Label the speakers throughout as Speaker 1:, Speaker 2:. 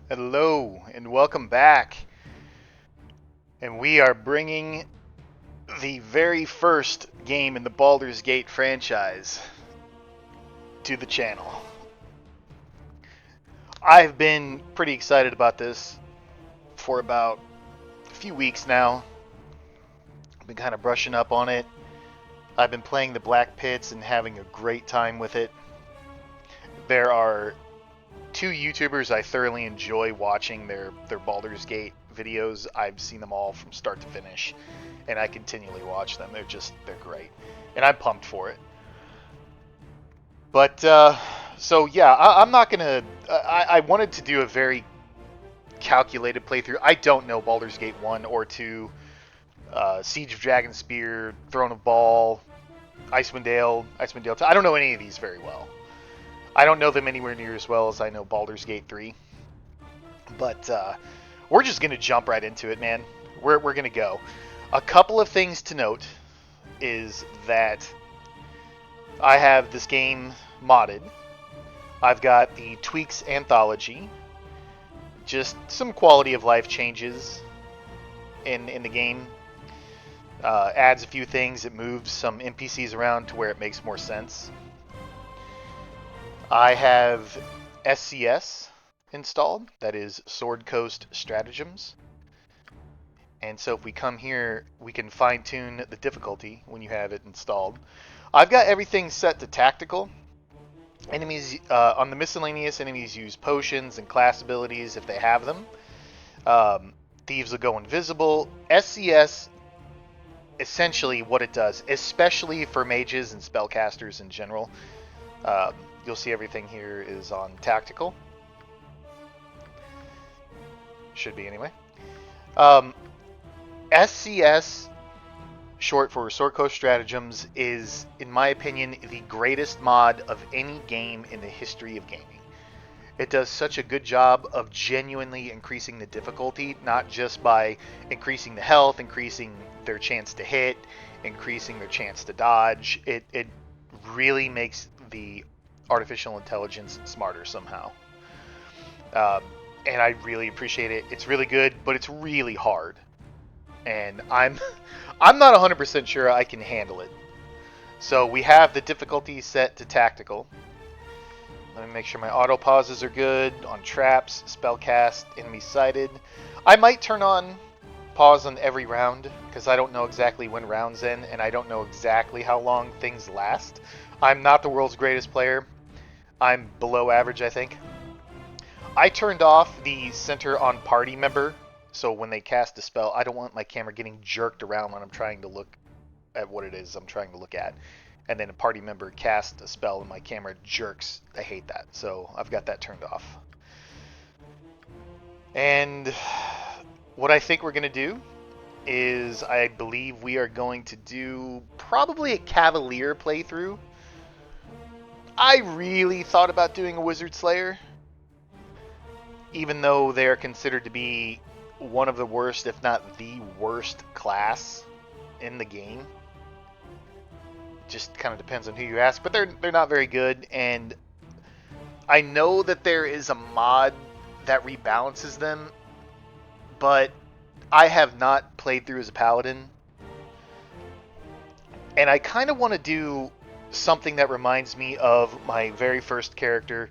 Speaker 1: Hello and welcome back. And we are bringing the very first game in the Baldur's Gate franchise to the channel. I've been pretty excited about this for about a few weeks now. I've been kind of brushing up on it. I've been playing the Black Pits and having a great time with it. There are two YouTubers I thoroughly enjoy watching their Baldur's Gate videos. I've seen them all from start to finish, and I continually watch them. They're great, and I'm pumped for it. But so yeah, I'm not gonna. I wanted to do a very calculated playthrough. I don't know Baldur's Gate 1 or 2, Siege of Dragonspear, Throne of Ball, Icewind Dale 2. I don't know any of these very well. I don't know them anywhere near as well as I know Baldur's Gate 3. But we're just going to jump right into it, man. We're going to go. A couple of things to note is that I have this game modded. I've got the Tweaks Anthology. Just some quality of life changes in the game. Adds a few things. It moves some NPCs around to where it makes more sense. I have SCS installed, that is Sword Coast Stratagems. And so if we come here, we can fine tune the difficulty when you have it installed. I've got everything set to tactical. Enemies on the miscellaneous, enemies use potions and class abilities if they have them. Thieves will go invisible. SCS, essentially what it does, especially for mages and spellcasters in general, you'll see everything here is on tactical. Should be anyway. SCS, short for Sword Coast Stratagems, is, in my opinion, the greatest mod of any game in the history of gaming. It does such a good job of genuinely increasing the difficulty, not just by increasing the health, increasing their chance to hit, increasing their chance to dodge. It really makes the artificial intelligence smarter somehow. And I really appreciate it. It's really good, but it's really hard. And I'm not 100% sure I can handle it. So we have the difficulty set to tactical. Let me make sure my auto pauses are good on traps, spellcast, enemy sighted. I might turn on pause on every round because I don't know exactly when rounds end and I don't know exactly how long things last. I'm not the world's greatest player. I'm below average, I think. I turned off the center on party member, so when they cast a spell, I don't want my camera getting jerked around when I'm trying to look at what it is I'm trying to look at. And then a party member casts a spell and my camera jerks. I hate that, so I've got that turned off. And what I think we're going to do is I believe we are going to do probably a Cavalier playthrough. I really thought about doing a Wizard Slayer, even though they're considered to be one of the worst, if not the worst class in the game. Just kind of depends on who you ask, but they're not very good, and I know that there is a mod that rebalances them, but I have not played through as a paladin, and I kind of want to do something that reminds me of my very first character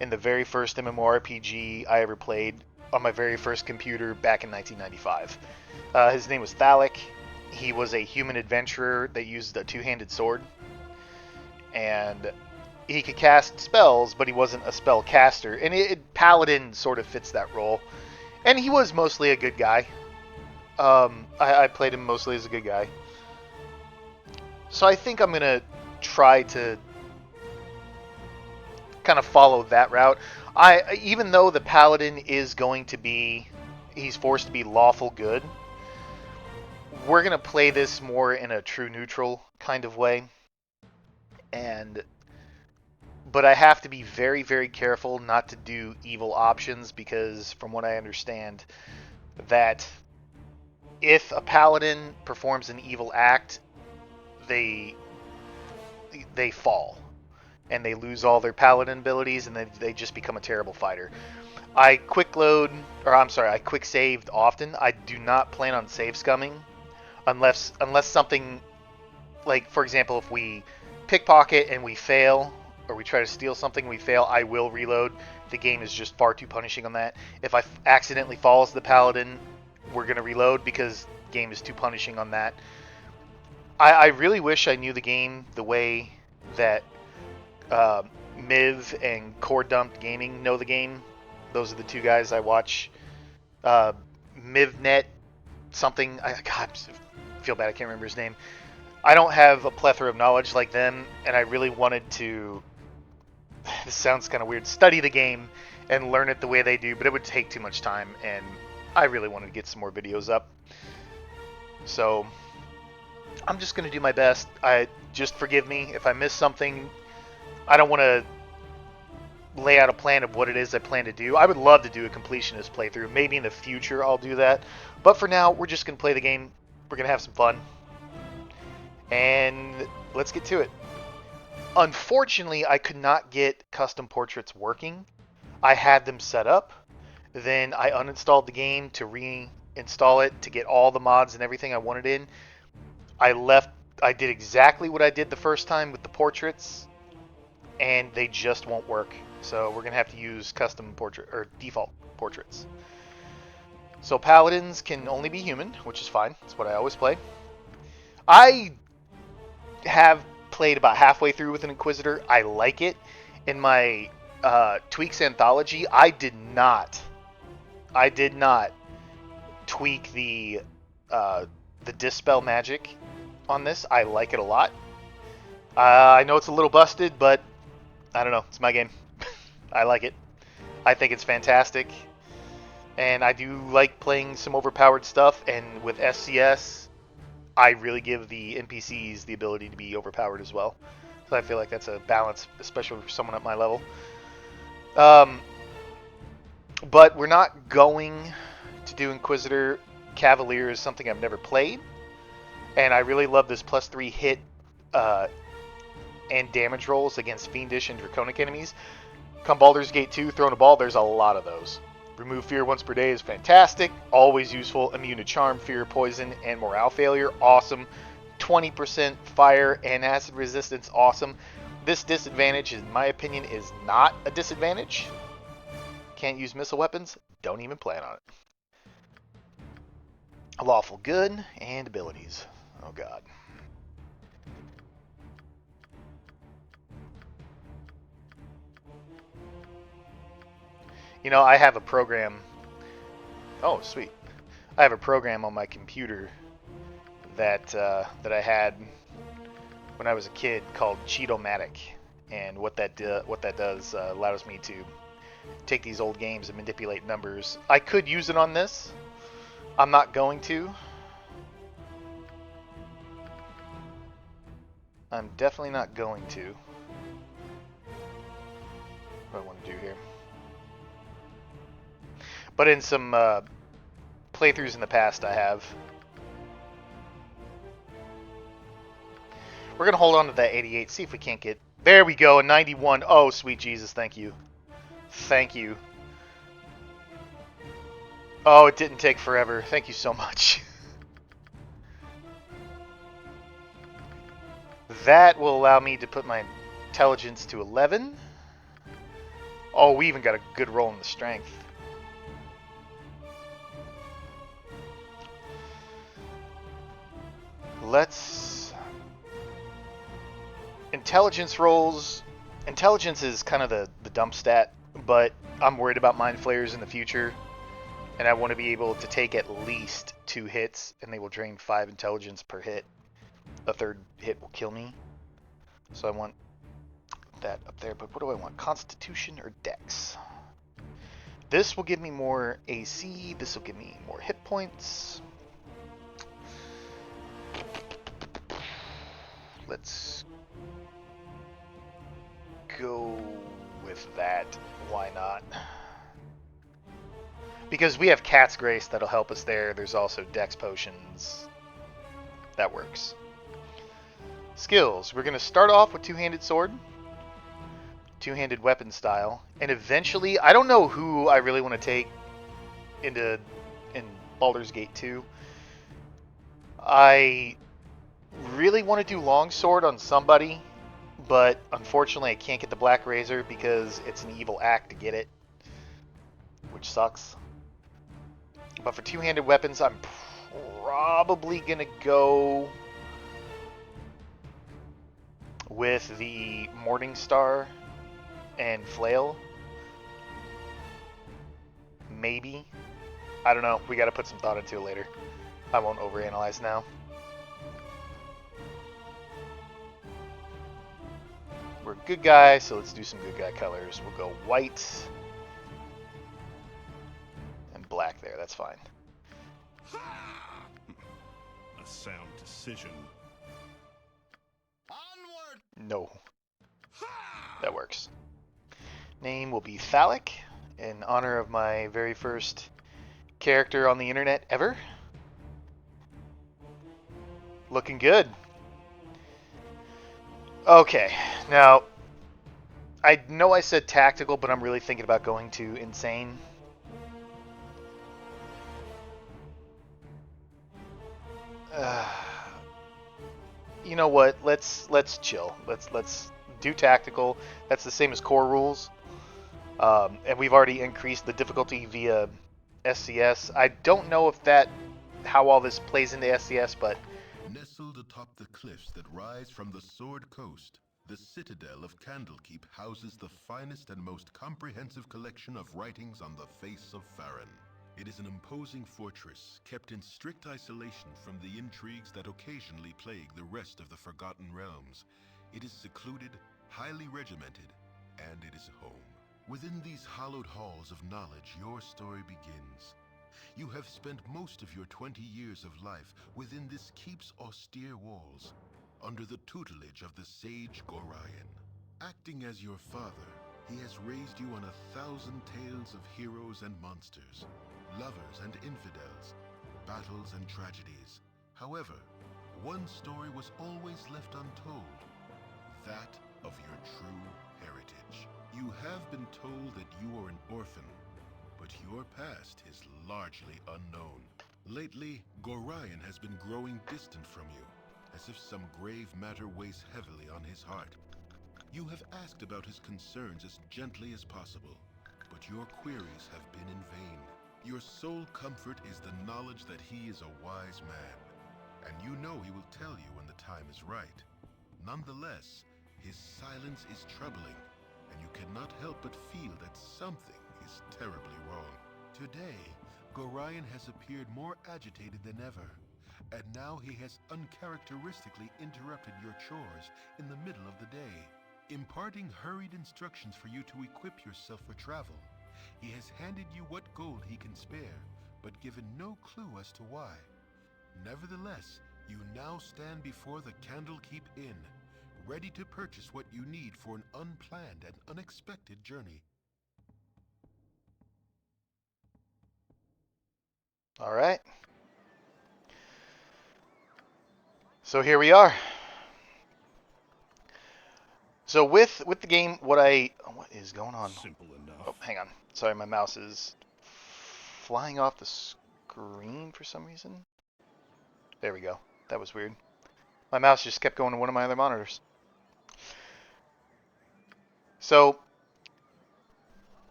Speaker 1: in the very first MMORPG I ever played on my very first computer back in 1995. His name was Thalic. He was a human adventurer that used a two-handed sword, and he could cast spells, but he wasn't a spell caster, and Paladin sort of fits that role, and he was mostly a good guy. I played him mostly as a good guy. So I think I'm going to try to kind of follow that route. Even though the Paladin is going to be, he's forced to be lawful good, we're going to play this more in a true neutral kind of way. But I have to be very, very careful not to do evil options, because from what I understand, that if a Paladin performs an evil act, they fall and they lose all their paladin abilities and they just become a terrible fighter. I quick load, or I'm sorry, I quick saved often. I do not plan on save scumming unless something like, for example, if we pickpocket and we fail, or we try to steal something and we fail, I will reload. The game is just far too punishing on that. If I accidentally fall as the paladin, we're gonna reload because the game is too punishing on that. I really wish I knew the game the way that uh, Miv and Core Dumped Gaming know the game. Those are the two guys I watch. Uh, MivNet something. God, I feel bad I can't remember his name. I don't have a plethora of knowledge like them, and I really wanted to. This sounds kind of weird. Study the game and learn it the way they do, but it would take too much time, and I really wanted to get some more videos up. So I'm just gonna do my best. I just forgive me if I miss something. I don't want to lay out a plan of what it is I plan to do. I would love to do a completionist playthrough. Maybe in the future I'll do that. But for now, we're just going to play the game. We're going to have some fun. And let's get to it. Unfortunately, I could not get custom portraits working. I had them set up. Then I uninstalled the game to reinstall it to get all the mods and everything I wanted in. I did exactly what I did the first time with the portraits, and they just won't work. So we're gonna have to use custom portrait or default portraits. So paladins can only be human, which is fine. That's what I always play. I have played about halfway through with an Inquisitor. I like it. In my tweaks anthology, I did not tweak the dispel magic on this. I like it a lot. I know it's a little busted, but I don't know. It's my game. I like it. I think it's fantastic. And I do like playing some overpowered stuff. And with SCS, I really give the NPCs the ability to be overpowered as well. So I feel like that's a balance, especially for someone at my level. But we're not going to do Inquisitor. Cavalier is something I've never played. And I really love this +3 hit and damage rolls against Fiendish and Draconic enemies. Come Baldur's Gate 2, throwing a ball, there's a lot of those. Remove fear once per day is fantastic. Always useful. Immune to charm, fear, poison, and morale failure. Awesome. 20% fire and acid resistance. Awesome. This disadvantage, in my opinion, is not a disadvantage. Can't use missile weapons. Don't even plan on it. Lawful good and abilities. Oh god. You know, I have a program. Oh, sweet. I have a program on my computer that I had when I was a kid called Cheatomatic, and what that does allows me to take these old games and manipulate numbers. I could use it on this. I'm not going to. I'm definitely not going to. What do I want to do here? But in some playthroughs in the past, I have. We're going to hold on to that 88, see if we can't get... There we go, a 91. Oh, sweet Jesus, thank you. Thank you. Oh, it didn't take forever. Thank you so much. That will allow me to put my intelligence to 11. Oh, we even got a good roll in the strength. Let's... Intelligence rolls. Intelligence is kind of the dump stat, but I'm worried about mind flayers in the future, and I want to be able to take at least 2 hits, and they will drain 5 intelligence per hit. A third hit will kill me, so I want that up there. But what do I want? Constitution or Dex? This will give me more AC. This will give me more hit points. Let's go with that. Why not? Because we have Cat's Grace that'll help us there. There's also Dex Potions. That works. Skills. We're going to start off with Two-Handed Sword. two-handed weapon style, and eventually, I don't know who I really want to take in Baldur's Gate 2. I really want to do longsword on somebody, but unfortunately I can't get the Black Razor because it's an evil act to get it, which sucks. But for two-handed weapons, I'm probably gonna go with the Morning Star and Flail. Maybe. I don't know. We gotta put some thought into it later. I won't overanalyze now. We're a good guy, so let's do some good guy colors. We'll go white and black there. That's fine.
Speaker 2: A sound decision.
Speaker 3: Onward!
Speaker 1: No. That works. Name will be Phallic, in honor of my very first character on the internet ever. Looking good. Okay, now, I know I said tactical, but I'm really thinking about going to insane. You know what? Let's chill. Let's do tactical. That's the same as core rules. And we've already increased the difficulty via SCS. I don't know if how all this plays into SCS, but
Speaker 4: Nestled atop the cliffs that rise from the Sword Coast, the citadel of Candlekeep houses the finest and most comprehensive collection of writings on the face of Farron. It is an imposing fortress, kept in strict isolation from the intrigues that occasionally plague the rest of the Forgotten Realms. It is secluded, highly regimented, and it is home. Within these hallowed halls of knowledge, your story begins. You have spent most of your 20 years of life within this keep's austere walls, under the tutelage of the sage Gorion. Acting as your father, he has raised you on 1,000 tales of heroes and monsters, lovers and infidels, battles and tragedies. However, one story was always left untold, that of your true heritage. You have been told that you are an orphan, but your past is largely unknown. Lately, Gorion has been growing distant from you, as if some grave matter weighs heavily on his heart. You have asked about his concerns as gently as possible, but your queries have been in vain. Your sole comfort is the knowledge that he is a wise man, and you know he will tell you when the time is right. Nonetheless, his silence is troubling, and you cannot help but feel that something is terribly wrong. Today, Gorion has appeared more agitated than ever, and now he has uncharacteristically interrupted your chores in the middle of the day, imparting hurried instructions for you to equip yourself for travel. He has handed you what gold he can spare, but given no clue as to why. Nevertheless, you now stand before the Candlekeep Inn, ready to purchase what you need for an unplanned and unexpected journey.
Speaker 1: all right. So here we are. So with the game, what is going on?
Speaker 2: Simple enough.
Speaker 1: Oh, hang on. Sorry, my mouse is flying off the screen for some reason. There we go. That was weird. My mouse just kept going to one of my other monitors. So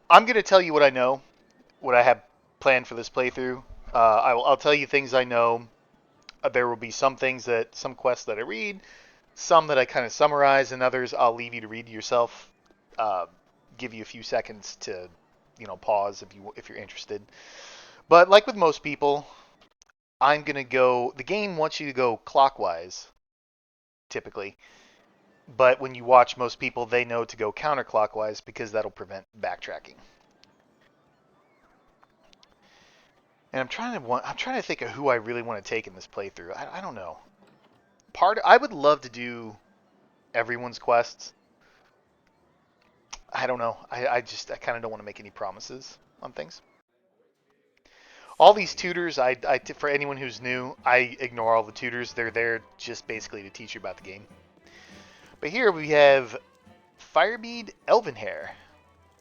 Speaker 1: I'm going to tell you what I know, what I have planned for this playthrough. I'll tell you things I know. There will be some quests that I read, some that I kind of summarize, and others I'll leave you to read yourself. Give you a few seconds to, pause if you're interested. But like with most people, I'm gonna go. The game wants you to go clockwise, typically. But when you watch most people, they know to go counterclockwise because that'll prevent backtracking. And I'm trying to think of who I really want to take in this playthrough. I don't know. I would love to do everyone's quests. I don't know. I kind of don't want to make any promises on things. All these tutors, for anyone who's new, I ignore all the tutors. They're there just basically to teach you about the game. But here we have Firebead Elvenhair,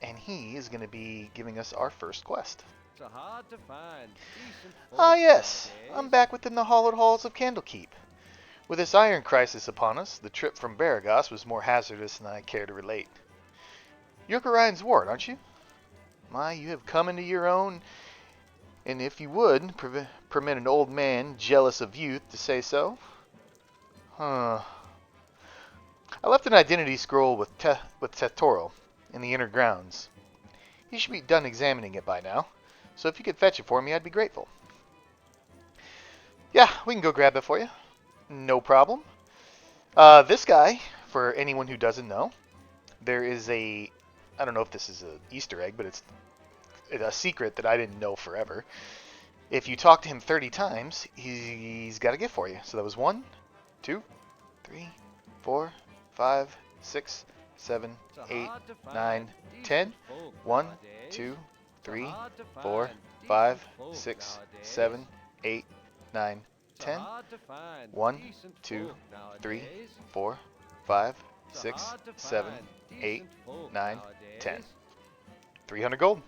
Speaker 1: and he is going to be giving us our first quest.
Speaker 3: So hard to find decent
Speaker 1: Ah
Speaker 3: folk
Speaker 1: yes,
Speaker 3: nowadays.
Speaker 1: I'm back within the hallowed halls of Candlekeep. With this iron crisis upon us, the trip from Baragos was more hazardous than I care to relate. You're Orion's ward, aren't you? My, you have come into your own, and if you would, permit an old man jealous of youth to say so. Huh. I left an identity scroll with Tetoro in the inner grounds. He should be done examining it by now, so if you could fetch it for me, I'd be grateful. Yeah, we can go grab it for you. No problem. This guy, for anyone who doesn't know, there is I don't know if this is an Easter egg, but it's a secret that I didn't know forever. If you talk to him 30 times, he's got a gift for you. So that was 1, 2, 3, 4, 5, 6, 7, 8, 9, 10. 1, 2, 3, 4, 5, 6, 7, 8, 9, 10. 1, 2, 3, 4, 5, 6, 7, 8, 9, 10. 300 gold.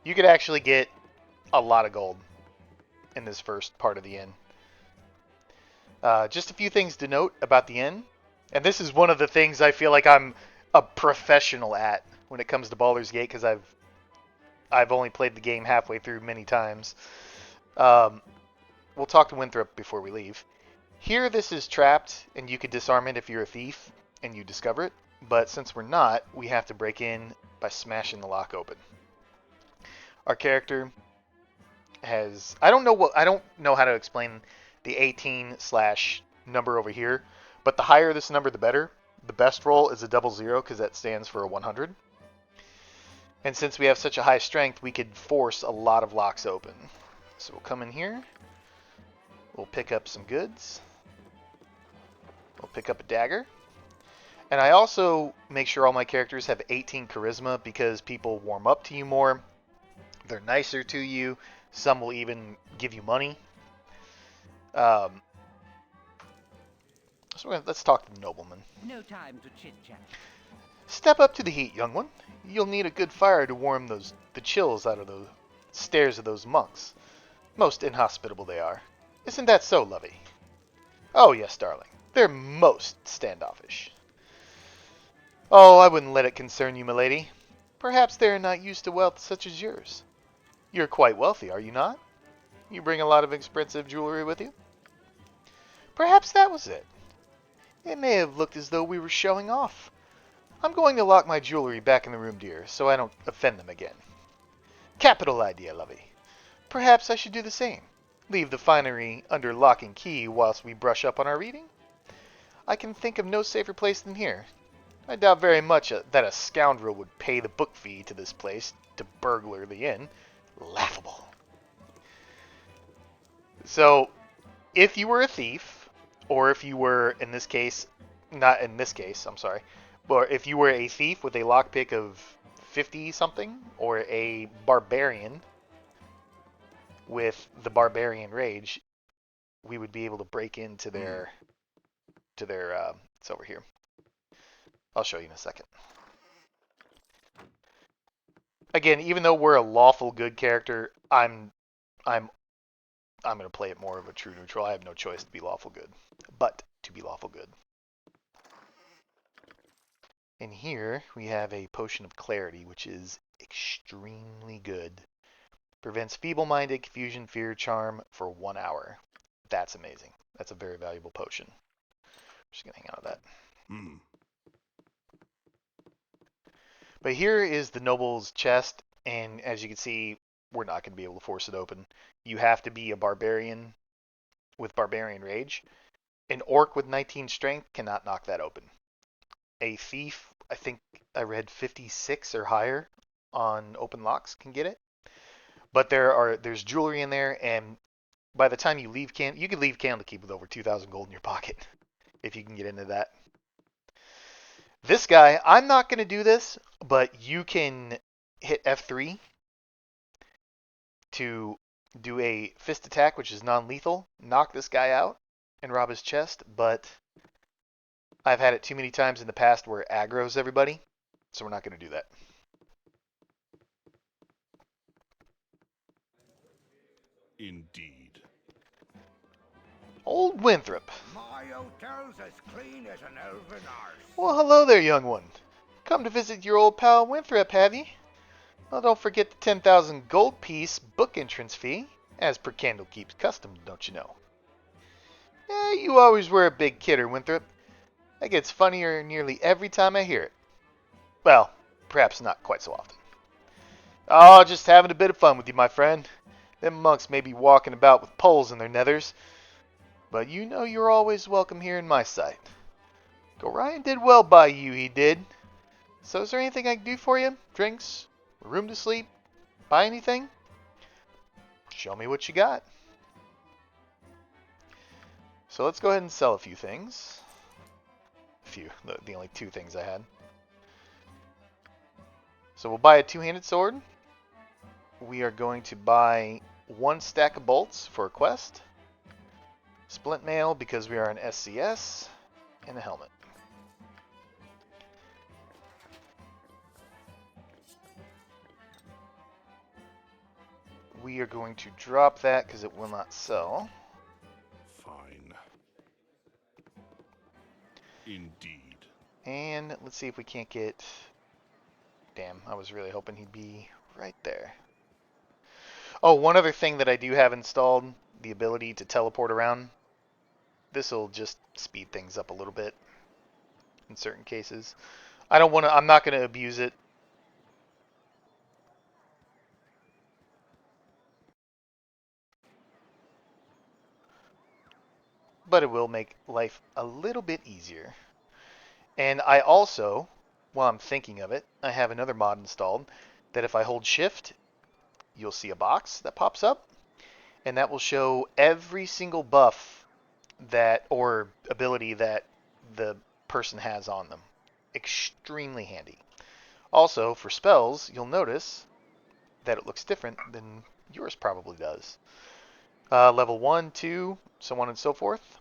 Speaker 1: You could actually get a lot of gold in this first part of the inn. Just a few things to note about the inn. And this is one of the things I feel like I'm a professional at when it comes to Baldur's Gate, because I've only played the game halfway through many times. We'll talk to Winthrop before we leave. Here this is trapped, and you could disarm it if you're a thief and you discover it. But since we're not, we have to break in by smashing the lock open. Our character has... I don't know how to explain the 18 / number over here, but the higher this number, the better. The best roll is a 00 because that stands for a 100. And since we have such a high strength, we could force a lot of locks open. So we'll come in here. We'll pick up some goods. We'll pick up a dagger. And I also make sure all my characters have 18 charisma because people warm up to you more. They're nicer to you. Some will even give you money. So let's talk to the nobleman.
Speaker 5: No time to chit-chat.
Speaker 1: Step up to the heat, young one. You'll need a good fire to warm the chills out of the stares of those monks. Most inhospitable they are. Isn't that so, lovey? Oh, yes, darling. They're most standoffish. Oh, I wouldn't let it concern you, milady. Perhaps they are not used to wealth such as yours. You're quite wealthy, are you not? You bring a lot of expensive jewelry with you? Perhaps that was it. It may have looked as though we were showing off. I'm going to lock my jewelry back in the room, dear, so I don't offend them again. Capital idea, lovey. Perhaps I should do the same. Leave the finery under lock and key whilst we brush up on our reading? I can think of no safer place than here. I doubt very much that a scoundrel would pay the book fee to this place to burglar the inn. Laughable. So, if you were a thief, or if you were, in this case, not in this case, I'm sorry, but if you were a thief with a lockpick of 50 something, or a barbarian with the barbarian rage, we would be able to break into their, it's over here. I'll show you in a second. Again, even though we're a lawful good character, I'm going to play it more of a true neutral. I have no choice to be lawful good, but to be lawful good. And here we have a potion of clarity, which is extremely good. Prevents feeble-minded, confusion, fear, charm for 1 hour. That's amazing. That's a very valuable potion. I'm just going to hang out with that.
Speaker 2: Hmm.
Speaker 1: But here is the noble's chest, and as you can see, we're not going to be able to force it open. You have to be a barbarian with barbarian rage. An orc with 19 strength cannot knock that open. A thief, I think I read 56 or higher on open locks can get it. But there's jewelry in there, and by the time you leave you could leave Candlekeep with over 2,000 gold in your pocket if you can get into that. This guy, I'm not going to do this, but you can hit F3 to do a fist attack, which is non-lethal, knock this guy out and rob his chest, but I've had it too many times in the past where it aggroes everybody, so we're not going to do that.
Speaker 2: Indeed.
Speaker 1: Old Winthrop.
Speaker 5: My hotel's as clean as an elven arse.
Speaker 1: Well, hello there, young one. Come to visit your old pal Winthrop, have ye? Well, don't forget the 10,000 gold piece book entrance fee, as per Candlekeep's custom, don't you know? You always were a big kidder, Winthrop. That gets funnier nearly every time I hear it. Well, perhaps not quite so often. Oh, just having a bit of fun with you, my friend. Them monks may be walking about with poles in their nethers, but you know you're always welcome here in my sight. Gorion did well by you, he did. So is there anything I can do for you? Drinks? A room to sleep? Buy anything? Show me what you got. So let's go ahead and sell a few things. The only 2 things I had. So we'll buy a 2-handed sword. We are going to buy 1 stack of bolts for a quest. Splint mail because we are an SCS. And a helmet. We are going to drop that because it will not sell.
Speaker 2: Fine. Indeed.
Speaker 1: And let's see if we can't get... Damn, I was really hoping he'd be right there. Oh, one other thing that I do have installed, the ability to teleport around. This will just speed things up a little bit in certain cases. I'm not going to abuse it. But it will make life a little bit easier. And I also, while I'm thinking of it, I have another mod installed that if I hold shift, you'll see a box that pops up, and that will show every single buff that or ability that the person has on them. Extremely handy. Also, for spells, you'll notice that it looks different than yours probably does. Level 1, 2, so on and so forth.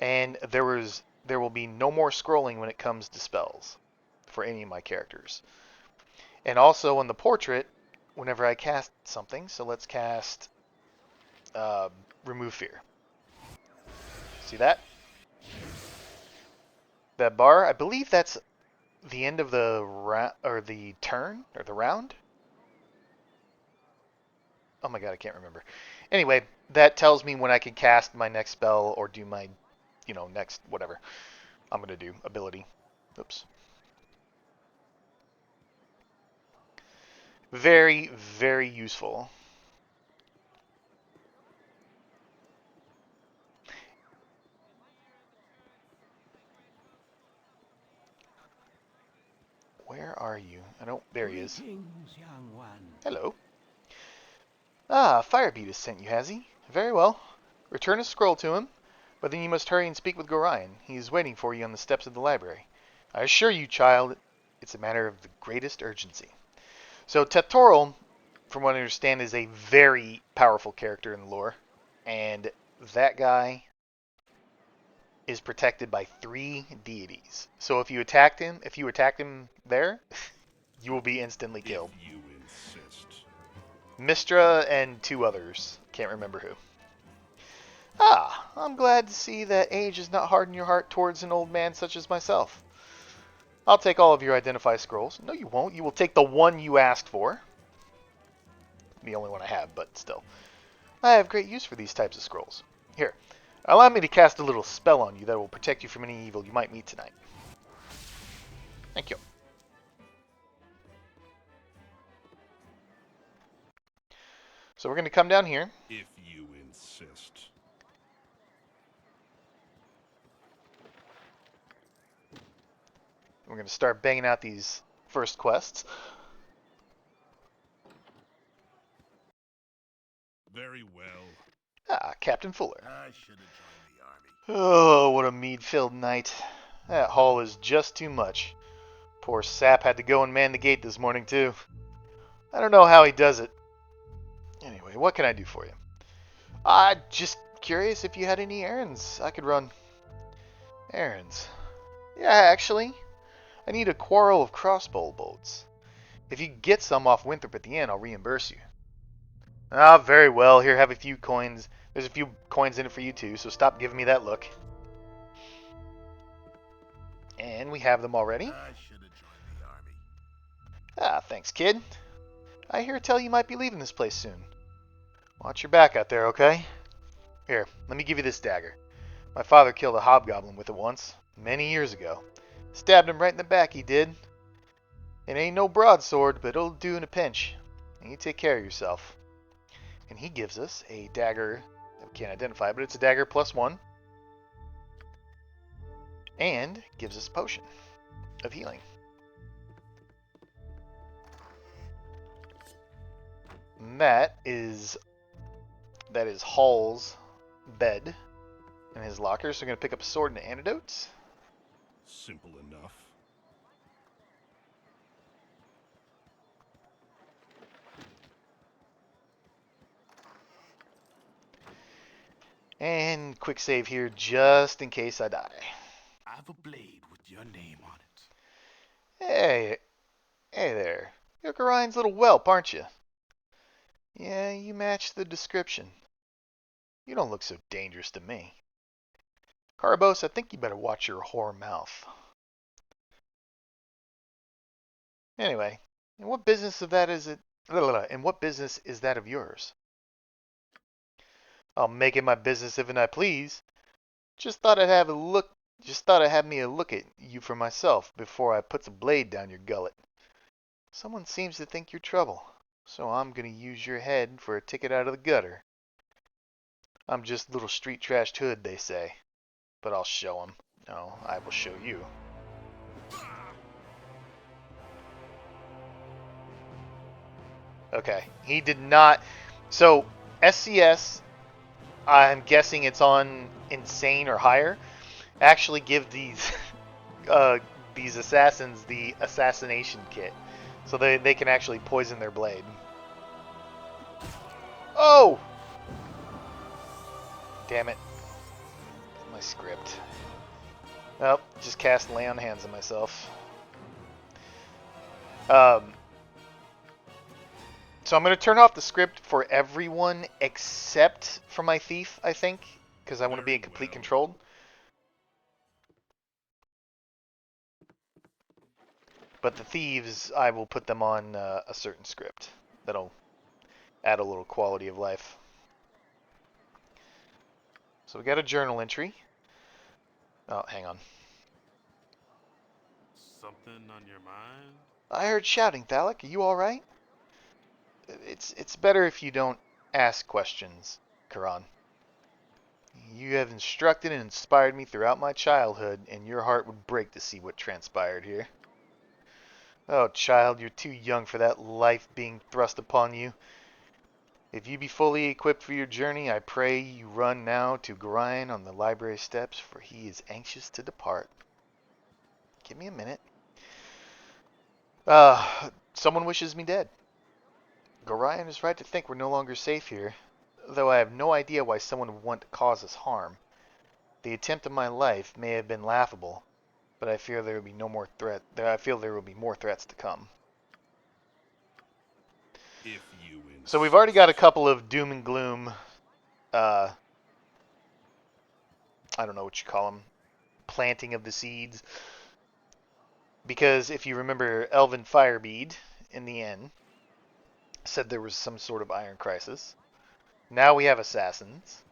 Speaker 1: And there will be no more scrolling when it comes to spells for any of my characters. And also on the portrait, whenever I cast something, so let's cast Remove Fear. See that? That bar, I believe that's the end of the turn or the round. Oh my god, I can't remember. Anyway, that tells me when I can cast my next spell or do my, next whatever I'm gonna do ability. Oops. Very, very useful. Where are you? I don't. There he is.
Speaker 5: Greetings, young one.
Speaker 1: Hello. Ah, Firebeat has sent you, has he? Very well. Return a scroll to him, but then you must hurry and speak with Gorion. He is waiting for you on the steps of the library. I assure you, child, it's a matter of the greatest urgency. So Tetoral, from what I understand, is a very powerful character in the lore, and that guy is protected by 3 deities. So if you attack him there, you will be instantly killed.
Speaker 2: If you insist.
Speaker 1: Mistra and 2 others. Can't remember who. Ah, I'm glad to see that age has not hardened your heart towards an old man such as myself. I'll take all of your identify scrolls. No, you won't. You will take the one you asked for. The only one I have, but still. I have great use for these types of scrolls. Here, allow me to cast a little spell on you that will protect you from any evil you might meet tonight. Thank you. So we're going to come down here.
Speaker 2: If you insist.
Speaker 1: We're going to start banging out these first quests.
Speaker 2: Very well.
Speaker 1: Ah, Captain Fuller.
Speaker 4: I should have joined the army.
Speaker 1: Oh, what a mead-filled night. That haul is just too much. Poor Sap had to go and man the gate this morning, too. I don't know how he does it. Anyway, what can I do for you? Just curious if you had any errands I could run. Errands. Yeah, actually, I need a quarrel of crossbow bolts. If you get some off Winthrop at the end, I'll reimburse you. Ah, very well. Here, have a few coins. There's a few coins in it for you too, so stop giving me that look. And we have them already.
Speaker 4: I should have joined the army.
Speaker 1: Ah, thanks, kid. I hear tell you might be leaving this place soon. Watch your back out there, okay? Here, let me give you this dagger. My father killed a hobgoblin with it once, many years ago. Stabbed him right in the back, he did. It ain't no broadsword, but it'll do in a pinch. And you take care of yourself. And he gives us a dagger that we can't identify, but it's a dagger +1. And gives us a potion of healing. And that is Hall's bed in his locker. So we're going to pick up a sword and antidotes.
Speaker 2: Simple enough.
Speaker 1: And quick save here just in case I die.
Speaker 5: I have a blade with your name on it.
Speaker 1: Hey there. You're Garion's little whelp, aren't you? Yeah, you match the description. You don't look so dangerous to me. Carbos, I think you better watch your whore mouth. Anyway, and what business of that is it? And what business is that of yours? I'll make it my business if I please. Just thought I'd have a look. Just thought I'd have me a look at you for myself before I puts a blade down your gullet. Someone seems to think you're trouble, so I'm gonna use your head for a ticket out of the gutter. I'm just little street trashed hood, they say, but I'll show 'em. No, I will show you. Okay, he did not. So SCS, I'm guessing it's on insane or higher. Actually, give these assassins the assassination kit, so they can actually poison their blade. Oh, damn it! My script. Oh, just cast lay on hands on myself. So I'm going to turn off the script for everyone except for my thief, I think, because I want to be in complete control. But the thieves, I will put them on a certain script that'll add a little quality of life. So we got a journal entry. Oh, hang on.
Speaker 6: Something on your mind?
Speaker 1: I heard shouting, Thalik. Are you all right? It's better if you don't ask questions, Karan. You have instructed and inspired me throughout my childhood, and your heart would break to see what transpired here. Oh, child, you're too young for that life being thrust upon you. If you be fully equipped for your journey, I pray you run now to Gorion on the library steps, for he is anxious to depart. Give me a minute. Someone wishes me dead. Gorion is right to think we're no longer safe here, though I have no idea why someone would want to cause us harm. The attempt of my life may have been laughable, but I fear there will be no more threat. I feel there will be more threats to come.
Speaker 2: If you insist.
Speaker 1: So we've already got a couple of doom and gloom. I don't know what you call them. Planting of the seeds. Because if you remember, Elvin Firebead in the end said there was some sort of iron crisis. Now we have assassins.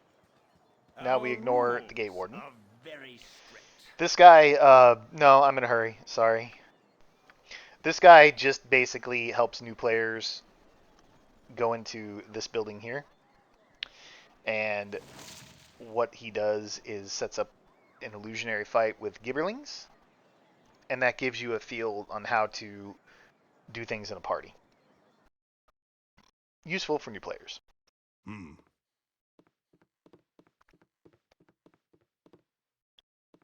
Speaker 1: Now we ignore the gate warden.
Speaker 5: Are very strict.
Speaker 1: This guy, no, I'm in a hurry. Sorry. This guy just basically helps new players go into this building here. And what he does is sets up an illusionary fight with Gibberlings. And that gives you a feel on how to do things in a party. Useful for new players.
Speaker 2: Hmm.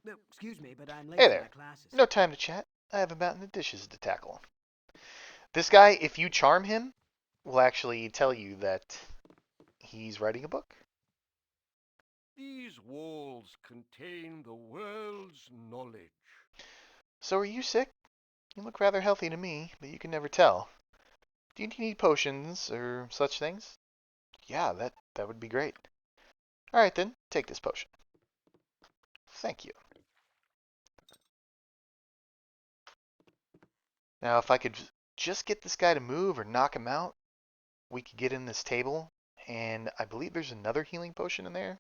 Speaker 7: No, excuse me, but I'm late
Speaker 1: Hey
Speaker 7: for my
Speaker 1: there.
Speaker 7: classes.
Speaker 1: No time to chat. I have a mountain of dishes to tackle. This guy, if you charm him, will actually tell you that he's writing a book.
Speaker 6: These
Speaker 5: These walls contain the world's knowledge.
Speaker 1: So are you sick? You look rather healthy to me, but you can never tell. Do you need potions or such things? Yeah, that would be great. Alright then, take this potion. Thank you. Now if I could just get this guy to move or knock him out, we could get in this table, and I believe there's another healing potion in there,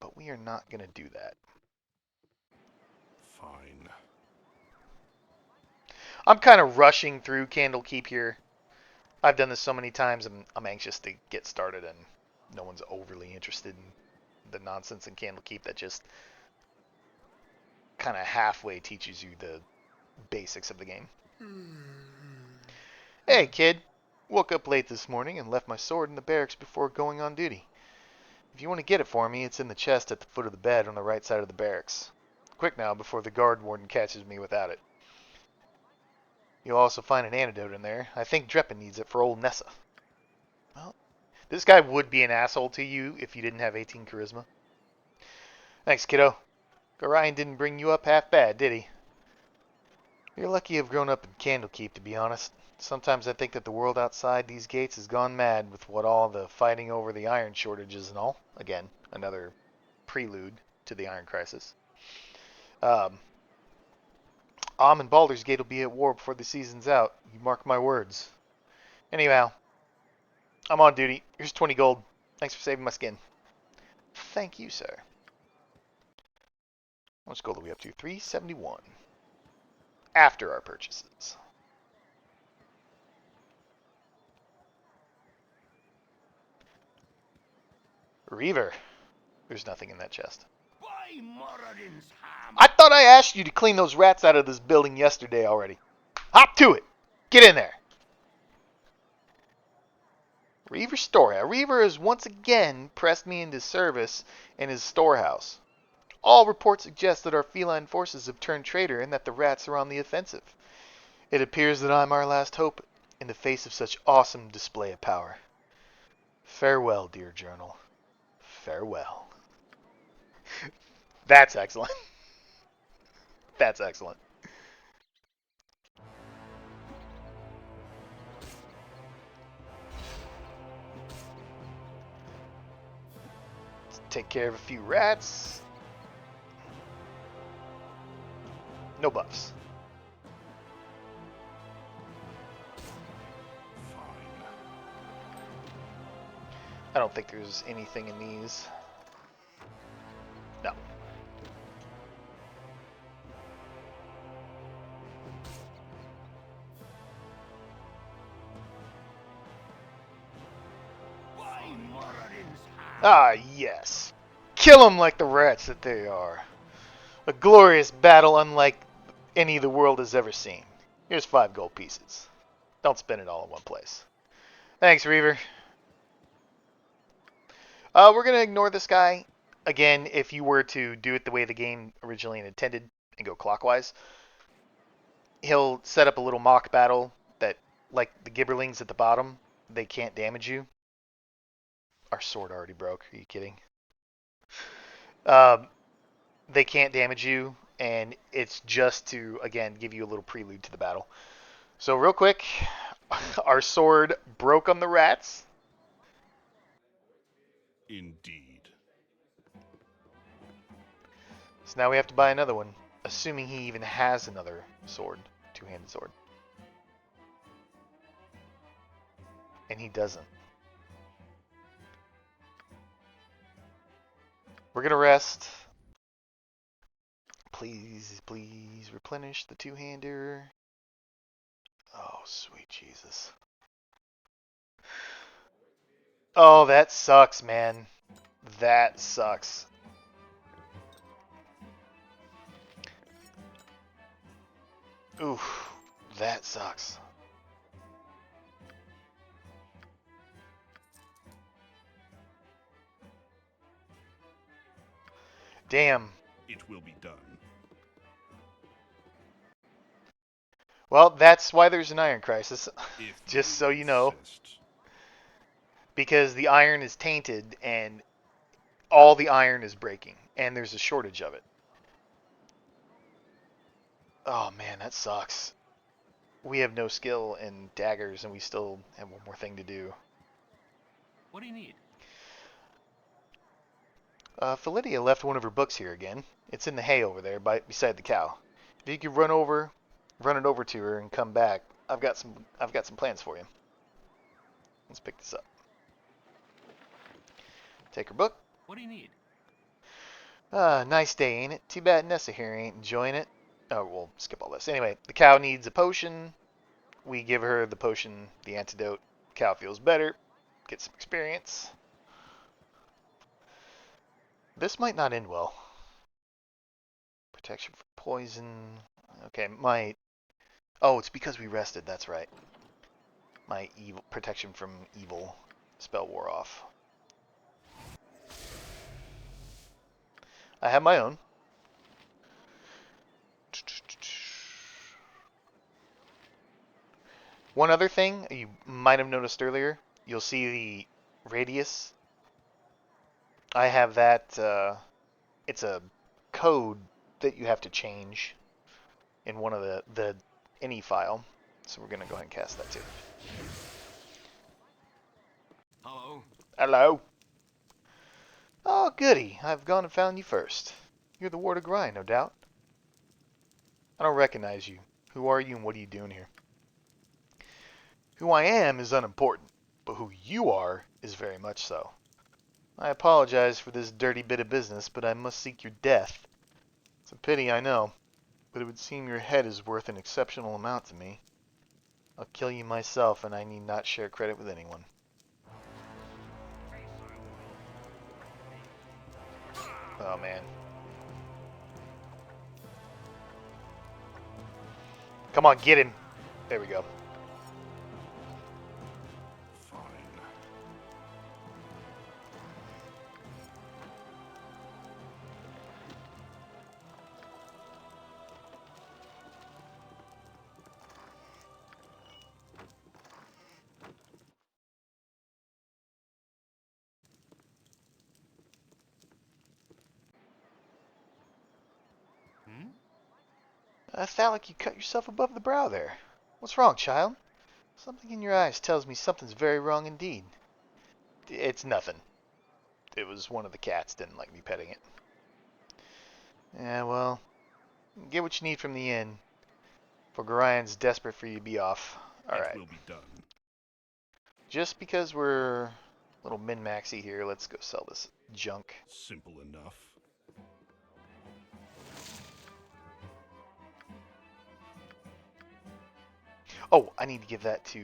Speaker 1: but we are not going to do that.
Speaker 2: Fine.
Speaker 1: I'm kind of rushing through Candlekeep here. I've done this so many times, I'm anxious to get started, and no one's overly interested in the nonsense in Candlekeep that just kind of halfway teaches you the basics of the game. Hey, kid. Woke up late this morning and left my sword in the barracks before going on duty. If you want to get it for me, it's in the chest at the foot of the bed on the right side of the barracks. Quick now, before the guard warden catches me without it. You'll also find an antidote in there. I think Dreppen needs it for old Nessa. Well, this guy would be an asshole to you if you didn't have 18 charisma. Thanks, kiddo. Gorion didn't bring you up half bad, did he? You're lucky to have grown up in Candlekeep, to be honest. Sometimes I think that the world outside these gates has gone mad with what all the fighting over the iron shortages and all. Again, another prelude to the iron crisis. And Baldur's Gate will be at war before the season's out. You mark my words. Anyhow, I'm on duty. Here's 20 gold. Thanks for saving my skin. Thank you, sir. How much gold are we up to? 371. After our purchases. Reaver. There's nothing in that chest.
Speaker 5: By Moradin's ham!
Speaker 1: I thought I asked you to clean those rats out of this building yesterday already. Hop to it. Get in there. Reaver's story. Reaver has once again pressed me into service in his storehouse. All reports suggest that our feline forces have turned traitor and that the rats are on the offensive. It appears that I'm our last hope in the face of such awesome display of power. Farewell, dear journal. Farewell. That's excellent. That's excellent. Let's take care of a few rats. No buffs.
Speaker 2: Fine.
Speaker 1: I don't think there's anything in these. No.
Speaker 5: By Moradin's ham!
Speaker 1: Ah, yes. Kill them like the rats that they are. A glorious battle unlike any the world has ever seen. Here's 5 gold pieces. Don't spend it all in one place. Thanks, Reaver. We're going to ignore this guy. Again, if you were to do it the way the game originally intended and go clockwise, he'll set up a little mock battle that, like the gibberlings at the bottom, they can't damage you. Our sword already broke. Are you kidding? They can't damage you, and it's just to, again, give you a little prelude to the battle. So real quick, our sword broke on the rats.
Speaker 2: Indeed.
Speaker 1: So now we have to buy another one, assuming he even has another sword, two-handed sword. And he doesn't. We're going to rest. Please, please replenish the two-hander. Oh, sweet Jesus. Oh, that sucks, man. That sucks. Oof, that sucks. Damn.
Speaker 2: It will be done.
Speaker 1: Well, that's why there's an iron crisis.
Speaker 2: If
Speaker 1: Just so you know.
Speaker 2: insist.
Speaker 1: Because the iron is tainted, and all the iron is breaking, and there's a shortage of it. Oh man, that sucks. We have no skill in daggers, and we still have one more thing to do.
Speaker 3: What do you need?
Speaker 1: Philidia left one of her books here again. It's in the hay over there, beside the cow. If you could run it over to her, and come back, I've got some plans for you. Let's pick this up. Take her book.
Speaker 3: What do you need?
Speaker 1: Nice day, ain't it? Too bad Nessa here ain't enjoying it. Oh, we'll skip all this. Anyway, the cow needs a potion. We give her the potion, the antidote. Cow feels better. Get some experience. This might not end well. Protection from poison. Okay, oh, it's because we rested, that's right. My evil protection from evil spell wore off. I have my own. One other thing you might have noticed earlier, you'll see the radius. I have that, it's a code that you have to change in one of the any file. So we're going to go ahead and cast that too.
Speaker 3: Hello.
Speaker 1: Hello. Oh, goody. I've gone and found you first. You're the Ward of Grind, no doubt. I don't recognize you. Who are you and what are you doing here? Who I am is unimportant, but who you are is very much so. I apologize for this dirty bit of business, but I must seek your death. It's a pity, I know, but it would seem your head is worth an exceptional amount to me. I'll kill you myself, and I need not share credit with anyone. Oh, man. Come on, get him. There we go.
Speaker 2: Fine.
Speaker 1: I felt like you cut yourself above the brow there. What's wrong, child? Something in your eyes tells me something's very wrong indeed. It's nothing. It was one of the cats didn't like me petting it. Yeah, well, get what you need from the inn. For Gorian's desperate for you to be off. Alright.
Speaker 2: It will be done.
Speaker 1: Just because we're a little min-maxy here, let's go sell this junk.
Speaker 2: Simple enough.
Speaker 1: Oh, I need to give that to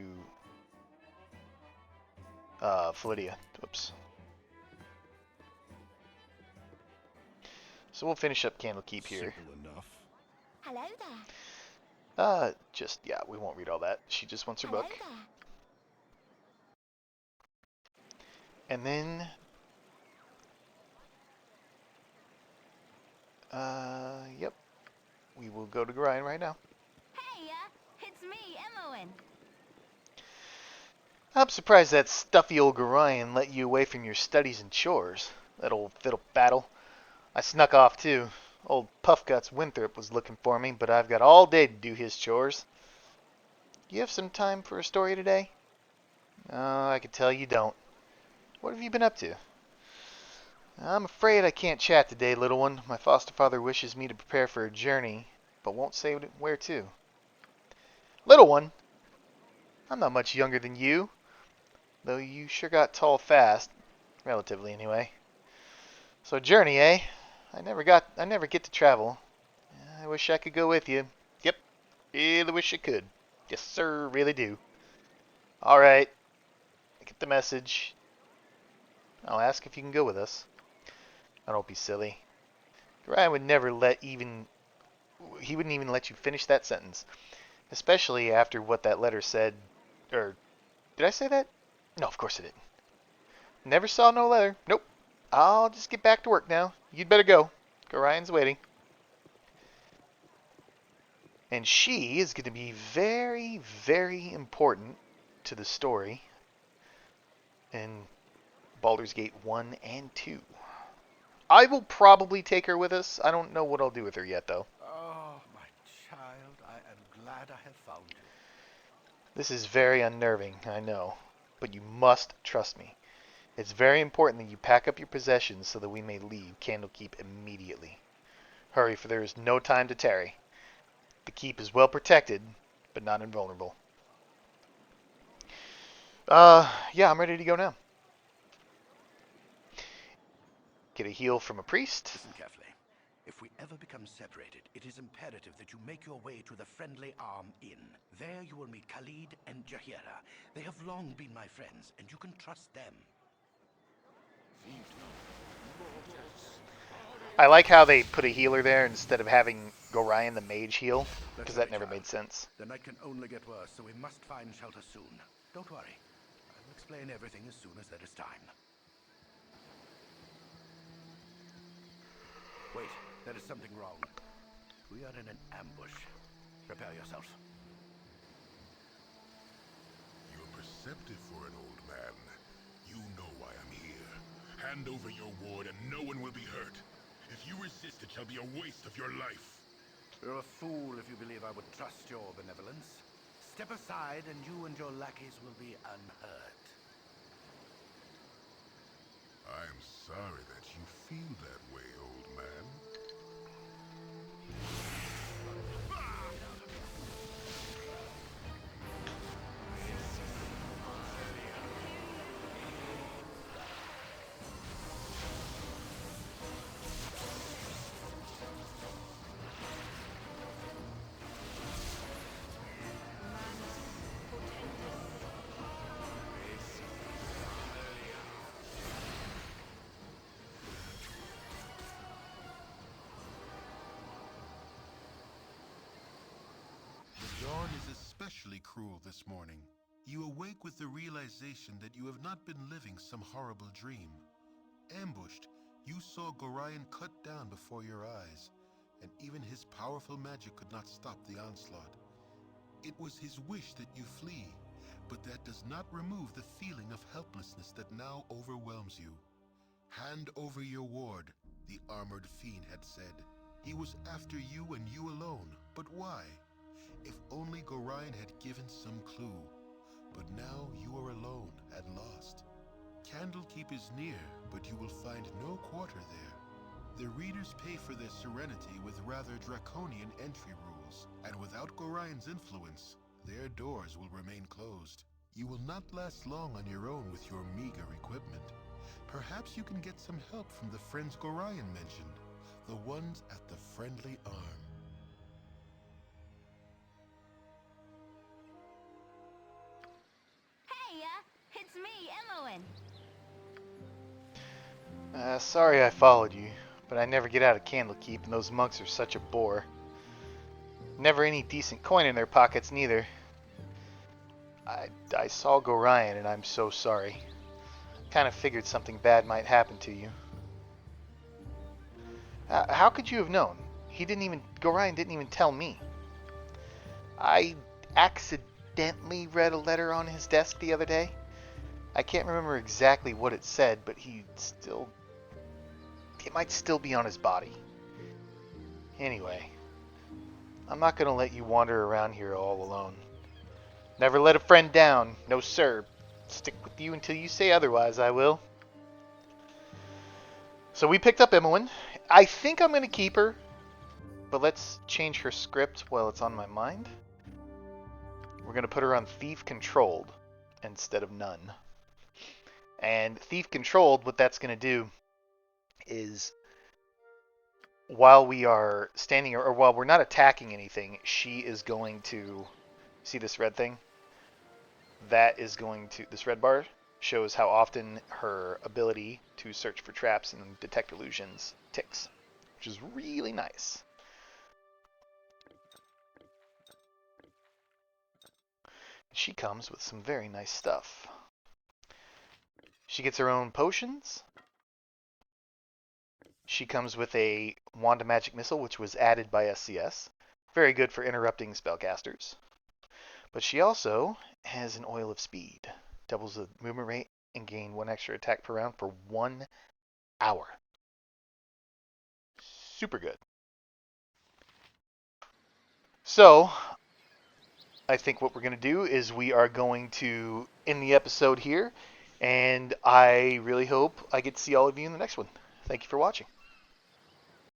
Speaker 1: Philidia. Whoops. So we'll finish up Candlekeep here.
Speaker 2: Simple enough.
Speaker 8: Hello there.
Speaker 1: Yeah, we won't read all that. She just wants her
Speaker 8: Hello
Speaker 1: book.
Speaker 8: there.
Speaker 1: And then, yep, we will go to Gorian right now.
Speaker 8: Hey, it's me, Emmoin.
Speaker 1: I'm surprised that stuffy old Gorian let you away from your studies and chores. That old fiddle battle. I snuck off too. Old Puffguts Winthrop was looking for me, but I've got all day to do his chores. You have some time for a story today? Oh, I can tell you don't. What have you been up to? I'm afraid I can't chat today, little one. My foster father wishes me to prepare for a journey, but won't say where to. Little one? I'm not much younger than you, though you sure got tall fast. Relatively, anyway. So journey, eh? I never get to travel. I wish I could go with you. Yep, really wish I could. Yes, sir, really do. Alright, I get the message. I'll ask if you can go with us. I don't be silly. Ryan would never he wouldn't even let you finish that sentence. Especially after what that letter said, or, did I say that? No, of course I didn't. Never saw no letter. Nope. I'll just get back to work now. You'd better go. Ryan's waiting. And she is going to be very, very important to the story in Baldur's Gate 1 and 2. I will probably take her with us. I don't know what I'll do with her yet, though.
Speaker 5: Oh, my child, I am glad I have found you.
Speaker 1: This is very unnerving, I know, but you must trust me. It's very important that you pack up your possessions so that we may leave Candlekeep immediately. Hurry, for there is no time to tarry. The keep is well protected, but not invulnerable. Yeah, I'm ready to go now. Get a heal from a priest.
Speaker 5: Listen carefully. If we ever become separated, it is imperative that you make your way to the Friendly Arm Inn. There you will meet Khalid and Jahira. They have long been my friends, and you can trust them.
Speaker 1: I like how they put a healer there instead of having Gorion the mage heal, because that never made sense.
Speaker 5: The night can only get worse, so we must find shelter soon. Don't worry. I will explain everything as soon as there is time. Wait, there is something wrong. We are in an ambush. Prepare yourself.
Speaker 4: You're perceptive for an old man. You know why I'm here. Hand over your ward and no one will be hurt. If you resist, it shall be a waste of your life.
Speaker 5: You're a fool if you believe I would trust your benevolence. Step aside and you and your lackeys will be unhurt.
Speaker 4: I'm sorry that you feel that way, old man. The dawn is especially cruel this morning. You awake with the realization that you have not been living some horrible dream. Ambushed, you saw Gorion cut down before your eyes, and even his powerful magic could not stop the onslaught. It was his wish that you flee, but that does not remove the feeling of helplessness that now overwhelms you. Hand over your ward, the armored fiend had said. He was after you and you alone, but why? If only Gorion had given some clue. But now you are alone and lost. Candlekeep is near, but you will find no quarter there. The readers pay for their serenity with rather draconian entry rules, and without Gorion's influence, their doors will remain closed. You will not last long on your own with your meager equipment. Perhaps you can get some help from the friends Gorion mentioned, the ones at the Friendly Arm.
Speaker 8: Hey, it's me, Imoen.
Speaker 1: Sorry I followed you, but I never get out of Candlekeep, and those monks are such a bore. Never any decent coin in their pockets, neither. I saw Gorion, and I'm so sorry. Kind of figured something bad might happen to you. How could you have known? Gorion didn't even tell me. I accidentally read a letter on his desk the other day. I can't remember exactly what it said, but it might still be on his body. Anyway, I'm not going to let you wander around here all alone. Never let a friend down. No, sir. Stick with you until you say otherwise, I will. So we picked up Imoen. I think I'm going to keep her, but let's change her script while it's on my mind. We're going to put her on Thief Controlled instead of None. And Thief Controlled, what that's going to do is while we are standing or while we're not attacking anything, she is going to see this red thing. This red bar shows how often her ability to search for traps and detect illusions ticks, which is really nice. She comes with some very nice stuff. She gets her own potions. She comes with a Wand of Magic Missile, which was added by SCS. Very good for interrupting spellcasters. But she also has an Oil of Speed. Doubles the movement rate and gain 1 extra attack per round for 1 hour. Super good. So, I think what we're going to do is we are going to end the episode here, and I really hope I get to see all of you in the next one. Thank you for watching.